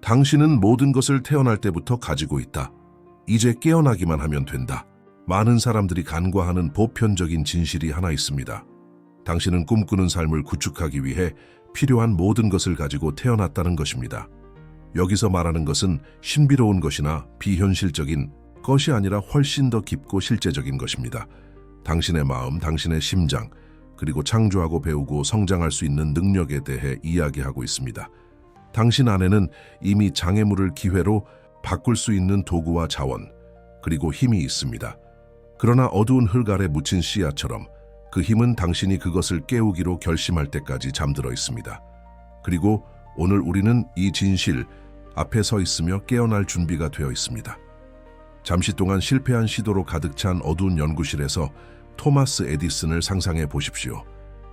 당신은 모든 것을 태어날 때부터 가지고 있다. 이제 깨어나기만 하면 된다. 많은 사람들이 간과하는 보편적인 진실이 하나 있습니다. 당신은 꿈꾸는 삶을 구축하기 위해 필요한 모든 것을 가지고 태어났다는 것입니다. 여기서 말하는 것은 신비로운 것이나 비현실적인 것이 아니라 훨씬 더 깊고 실제적인 것입니다. 당신의 마음, 당신의 심장, 그리고 창조하고 배우고 성장할 수 있는 능력에 대해 이야기하고 있습니다. 당신 안에는 이미 장애물을 기회로 바꿀 수 있는 도구와 자원, 그리고 힘이 있습니다. 그러나 어두운 흙 아래 묻힌 씨앗처럼 그 힘은 당신이 그것을 깨우기로 결심할 때까지 잠들어 있습니다. 그리고 오늘 우리는 이 진실 앞에 서 있으며 깨어날 준비가 되어 있습니다. 잠시 동안 실패한 시도로 가득 찬 어두운 연구실에서 토마스 에디슨을 상상해 보십시오.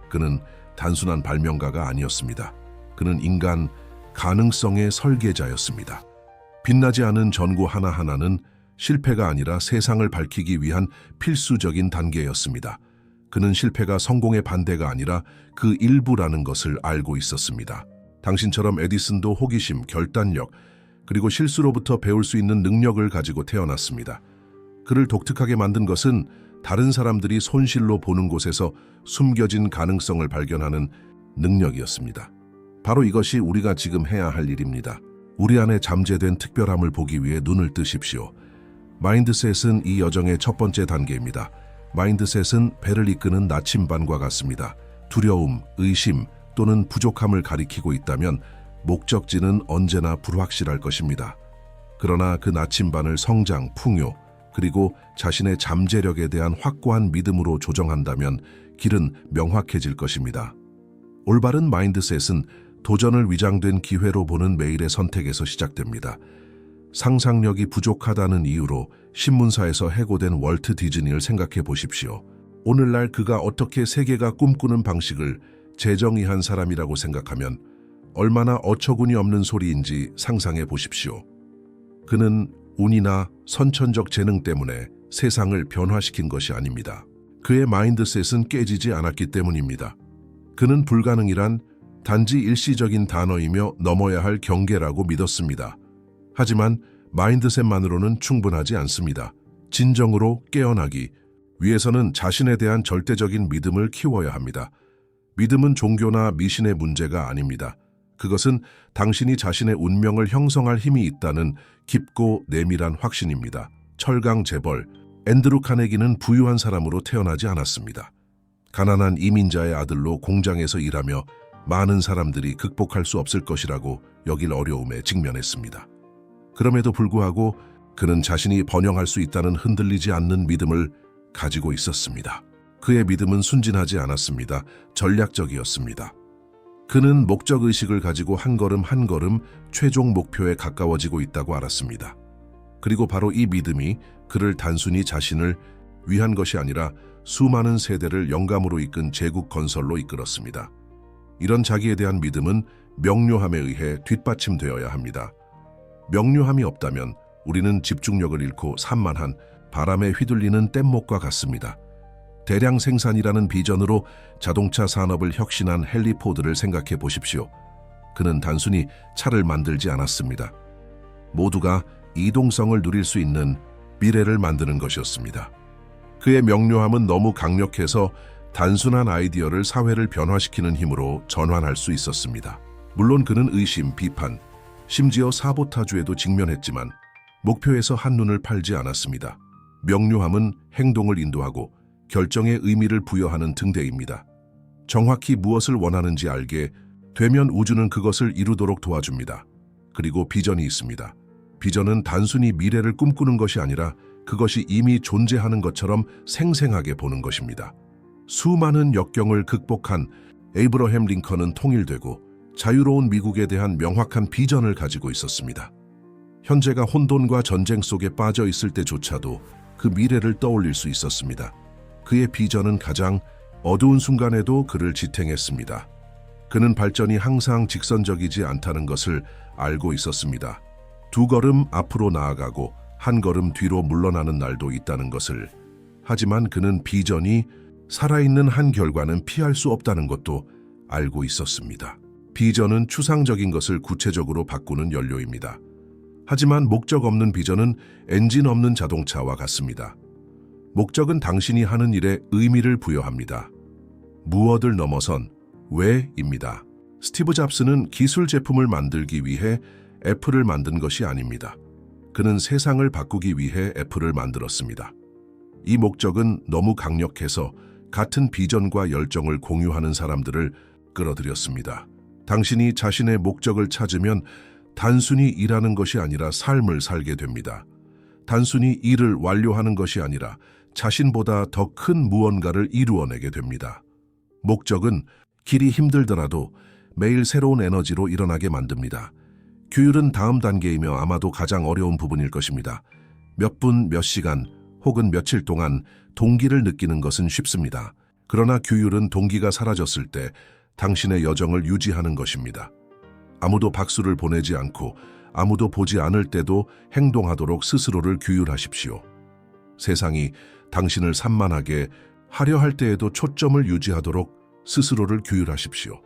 그는 단순한 발명가가 아니었습니다. 그는 인간 가능성의 설계자였습니다. 빛나지 않은 전구 하나하나는 실패가 아니라 세상을 밝히기 위한 필수적인 단계였습니다. 그는 실패가 성공의 반대가 아니라 그 일부라는 것을 알고 있었습니다. 당신처럼 에디슨도 호기심, 결단력, 그리고 실수로부터 배울 수 있는 능력을 가지고 태어났습니다. 그를 독특하게 만든 것은 다른 사람들이 손실로 보는 곳에서 숨겨진 가능성을 발견하는 능력이었습니다. 바로 이것이 우리가 지금 해야 할 일입니다. 우리 안에 잠재된 특별함을 보기 위해 눈을 뜨십시오. 마인드셋은 이 여정의 첫 번째 단계입니다. 마인드셋은 배를 이끄는 나침반과 같습니다. 두려움, 의심 또는 부족함을 가리키고 있다면 목적지는 언제나 불확실할 것입니다. 그러나 그 나침반을 성장, 풍요, 그리고 자신의 잠재력에 대한 확고한 믿음으로 조정한다면 길은 명확해질 것입니다. 올바른 마인드셋은 도전을 위장된 기회로 보는 매일의 선택에서 시작됩니다. 상상력이 부족하다는 이유로 신문사에서 해고된 월트 디즈니를 생각해 보십시오. 오늘날 그가 어떻게 세계가 꿈꾸는 방식을 재정의한 사람이라고 생각하면 얼마나 어처구니 없는 소리인지 상상해 보십시오. 그는 운이나 선천적 재능 때문에 세상을 변화시킨 것이 아닙니다. 그의 마인드셋은 깨지지 않았기 때문입니다. 그는 불가능이란 단지 일시적인 단어이며 넘어야 할 경계라고 믿었습니다. 하지만 마인드셋만으로는 충분하지 않습니다. 진정으로 깨어나기 위해서는 자신에 대한 절대적인 믿음을 키워야 합니다. 믿음은 종교나 미신의 문제가 아닙니다. 그것은 당신이 자신의 운명을 형성할 힘이 있다는 깊고 내밀한 확신입니다. 철강 재벌 앤드루 카네기는 부유한 사람으로 태어나지 않았습니다. 가난한 이민자의 아들로 공장에서 일하며 많은 사람들이 극복할 수 없을 것이라고 여길 어려움에 직면했습니다. 그럼에도 불구하고 그는 자신이 번영할 수 있다는 흔들리지 않는 믿음을 가지고 있었습니다. 그의 믿음은 순진하지 않았습니다. 전략적이었습니다. 그는 목적의식을 가지고 한 걸음 한 걸음 최종 목표에 가까워지고 있다고 알았습니다. 그리고 바로 이 믿음이 그를 단순히 자신을 위한 것이 아니라 수많은 세대를 영감으로 이끈 제국 건설로 이끌었습니다. 이런 자기에 대한 믿음은 명료함에 의해 뒷받침되어야 합니다. 명료함이 없다면 우리는 집중력을 잃고 산만한 바람에 휘둘리는 뗏목과 같습니다. 대량 생산이라는 비전으로 자동차 산업을 혁신한 헨리 포드를 생각해 보십시오. 그는 단순히 차를 만들지 않았습니다. 모두가 이동성을 누릴 수 있는 미래를 만드는 것이었습니다. 그의 명료함은 너무 강력해서 단순한 아이디어를 사회를 변화시키는 힘으로 전환할 수 있었습니다. 물론 그는 의심, 비판, 심지어 사보타주에도 직면했지만 목표에서 한눈을 팔지 않았습니다. 명료함은 행동을 인도하고 결정에 의미를 부여하는 등대입니다. 정확히 무엇을 원하는지 알게 되면 우주는 그것을 이루도록 도와줍니다. 그리고 비전이 있습니다. 비전은 단순히 미래를 꿈꾸는 것이 아니라 그것이 이미 존재하는 것처럼 생생하게 보는 것입니다. 수많은 역경을 극복한 에이브러햄 링컨은 통일되고 자유로운 미국에 대한 명확한 비전을 가지고 있었습니다. 현재가 혼돈과 전쟁 속에 빠져 있을 때조차도 그 미래를 떠올릴 수 있었습니다. 그의 비전은 가장 어두운 순간에도 그를 지탱했습니다. 그는 발전이 항상 직선적이지 않다는 것을 알고 있었습니다. 두 걸음 앞으로 나아가고 한 걸음 뒤로 물러나는 날도 있다는 것을. 하지만 그는 비전이 살아있는 한 결과는 피할 수 없다는 것도 알고 있었습니다. 비전은 추상적인 것을 구체적으로 바꾸는 연료입니다. 하지만 목적 없는 비전은 엔진 없는 자동차와 같습니다. 목적은 당신이 하는 일에 의미를 부여합니다. 무엇을 넘어선 왜입니다. 스티브 잡스는 기술 제품을 만들기 위해 애플을 만든 것이 아닙니다. 그는 세상을 바꾸기 위해 애플을 만들었습니다. 이 목적은 너무 강력해서 같은 비전과 열정을 공유하는 사람들을 끌어들였습니다. 당신이 자신의 목적을 찾으면 단순히 일하는 것이 아니라 삶을 살게 됩니다. 단순히 일을 완료하는 것이 아니라 자신보다 더 큰 무언가를 이루어내게 됩니다. 목적은 길이 힘들더라도 매일 새로운 에너지로 일어나게 만듭니다. 규율은 다음 단계이며 아마도 가장 어려운 부분일 것입니다. 몇 분, 몇 시간, 혹은 며칠 동안 동기를 느끼는 것은 쉽습니다. 그러나 규율은 동기가 사라졌을 때 당신의 여정을 유지하는 것입니다. 아무도 박수를 보내지 않고 아무도 보지 않을 때도 행동하도록 스스로를 규율하십시오. 세상이 당신을 산만하게 하려 할 때에도 초점을 유지하도록 스스로를 규율하십시오.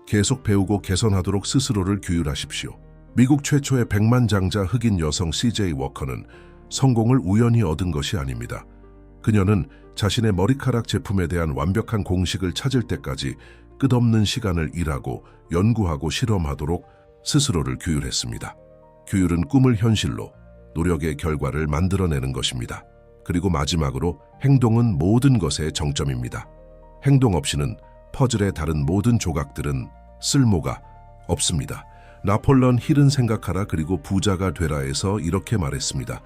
계속 배우고 개선하도록 스스로를 규율하십시오. 미국 최초의 백만장자 흑인 여성 CJ 워커는 성공을 우연히 얻은 것이 아닙니다. 그녀는 자신의 머리카락 제품에 대한 완벽한 공식을 찾을 때까지 끝없는 시간을 일하고 연구하고 실험하도록 스스로를 규율했습니다. 규율은 꿈을 현실로, 노력의 결과를 만들어내는 것입니다. 그리고 마지막으로 행동은 모든 것의 정점입니다. 행동 없이는 퍼즐의 다른 모든 조각들은 쓸모가 없습니다. 나폴레옹 힐은 생각하라 그리고 부자가 되라에서 이렇게 말했습니다.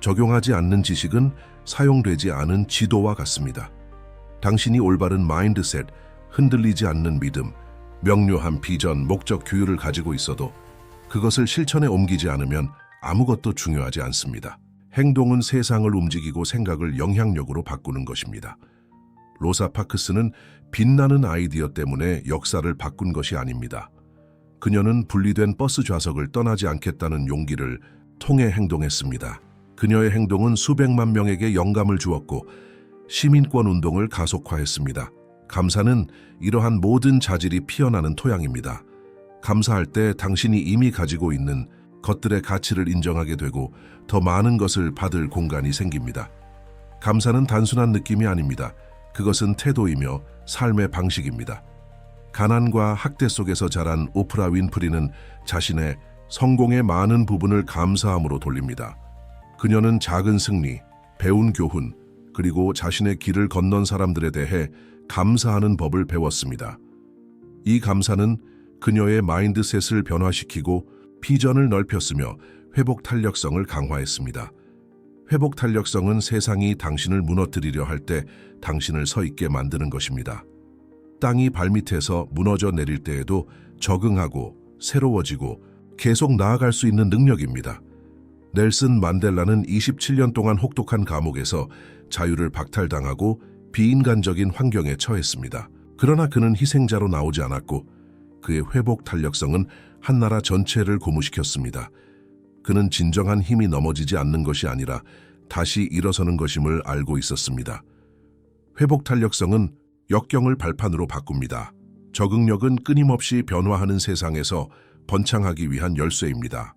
적용하지 않는 지식은 사용되지 않은 지도와 같습니다. 당신이 올바른 마인드셋, 흔들리지 않는 믿음, 명료한 비전, 목적, 규율을 가지고 있어도 그것을 실천에 옮기지 않으면 아무것도 중요하지 않습니다. 행동은 세상을 움직이고 생각을 영향력으로 바꾸는 것입니다. 로사 파크스는 빛나는 아이디어 때문에 역사를 바꾼 것이 아닙니다. 그녀는 분리된 버스 좌석을 떠나지 않겠다는 용기를 통해 행동했습니다. 그녀의 행동은 수백만 명에게 영감을 주었고 시민권 운동을 가속화했습니다. 감사는 이러한 모든 자질이 피어나는 토양입니다. 감사할 때 당신이 이미 가지고 있는 것들의 가치를 인정하게 되고 더 많은 것을 받을 공간이 생깁니다. 감사는 단순한 느낌이 아닙니다. 그것은 태도이며 삶의 방식입니다. 가난과 학대 속에서 자란 오프라 윈프리는 자신의 성공의 많은 부분을 감사함으로 돌립니다. 그녀는 작은 승리, 배운 교훈, 그리고 자신의 길을 건넌 사람들에 대해 감사하는 법을 배웠습니다. 이 감사는 그녀의 마인드셋을 변화시키고 비전을 넓혔으며 회복 탄력성을 강화했습니다. 회복 탄력성은 세상이 당신을 무너뜨리려 할 때 당신을 서 있게 만드는 것입니다. 땅이 발밑에서 무너져 내릴 때에도 적응하고 새로워지고 계속 나아갈 수 있는 능력입니다. 넬슨 만델라는 27년 동안 혹독한 감옥에서 자유를 박탈당하고 비인간적인 환경에 처했습니다. 그러나 그는 희생자로 나오지 않았고 그의 회복 탄력성은 한 나라 전체를 고무시켰습니다. 그는 진정한 힘이 넘어지지 않는 것이 아니라 다시 일어서는 것임을 알고 있었습니다. 회복 탄력성은 역경을 발판으로 바꿉니다. 적응력은 끊임없이 변화하는 세상에서 번창하기 위한 열쇠입니다.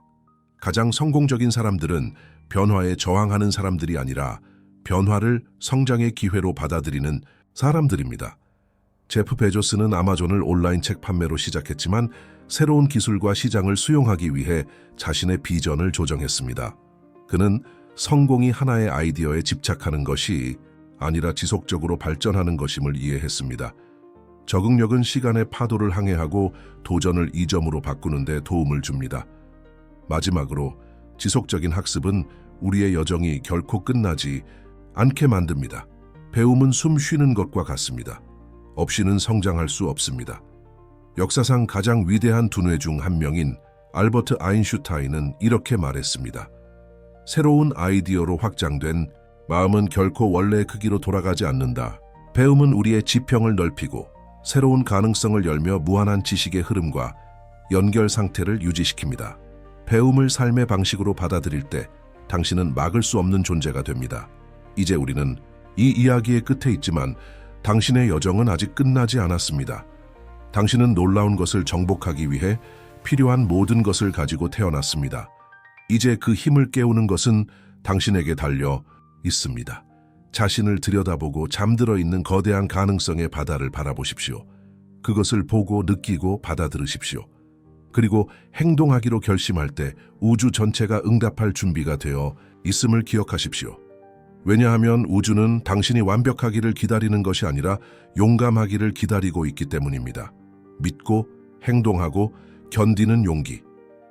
가장 성공적인 사람들은 변화에 저항하는 사람들이 아니라 변화를 성장의 기회로 받아들이는 사람들입니다. 제프 베조스는 아마존을 온라인 책 판매로 시작했지만 새로운 기술과 시장을 수용하기 위해 자신의 비전을 조정했습니다. 그는 성공이 하나의 아이디어에 집착하는 것이 아니라 지속적으로 발전하는 것임을 이해했습니다. 적응력은 시간의 파도를 항해하고 도전을 이점으로 바꾸는 데 도움을 줍니다. 마지막으로 지속적인 학습은 우리의 여정이 결코 끝나지 않게 만듭니다. 배움은 숨 쉬는 것과 같습니다. 없이는 성장할 수 없습니다. 역사상 가장 위대한 두뇌 중 한 명인 알버트 아인슈타인은 이렇게 말했습니다. 새로운 아이디어로 확장된 마음은 결코 원래의 크기로 돌아가지 않는다. 배움은 우리의 지평을 넓히고 새로운 가능성을 열며 무한한 지식의 흐름과 연결 상태를 유지시킵니다. 배움을 삶의 방식으로 받아들일 때 당신은 막을 수 없는 존재가 됩니다. 이제 우리는 이 이야기의 끝에 있지만 당신의 여정은 아직 끝나지 않았습니다. 당신은 놀라운 것을 정복하기 위해 필요한 모든 것을 가지고 태어났습니다. 이제 그 힘을 깨우는 것은 당신에게 달려 있습니다. 자신을 들여다보고 잠들어 있는 거대한 가능성의 바다를 바라보십시오. 그것을 보고 느끼고 받아들이십시오. 그리고 행동하기로 결심할 때 우주 전체가 응답할 준비가 되어 있음을 기억하십시오. 왜냐하면 우주는 당신이 완벽하기를 기다리는 것이 아니라 용감하기를 기다리고 있기 때문입니다. 믿고 행동하고 견디는 용기,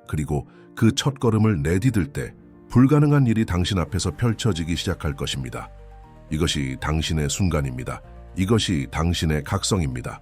그리고 그 첫걸음을 내디딜 때 불가능한 일이 당신 앞에서 펼쳐지기 시작할 것입니다. 이것이 당신의 순간입니다. 이것이 당신의 각성입니다.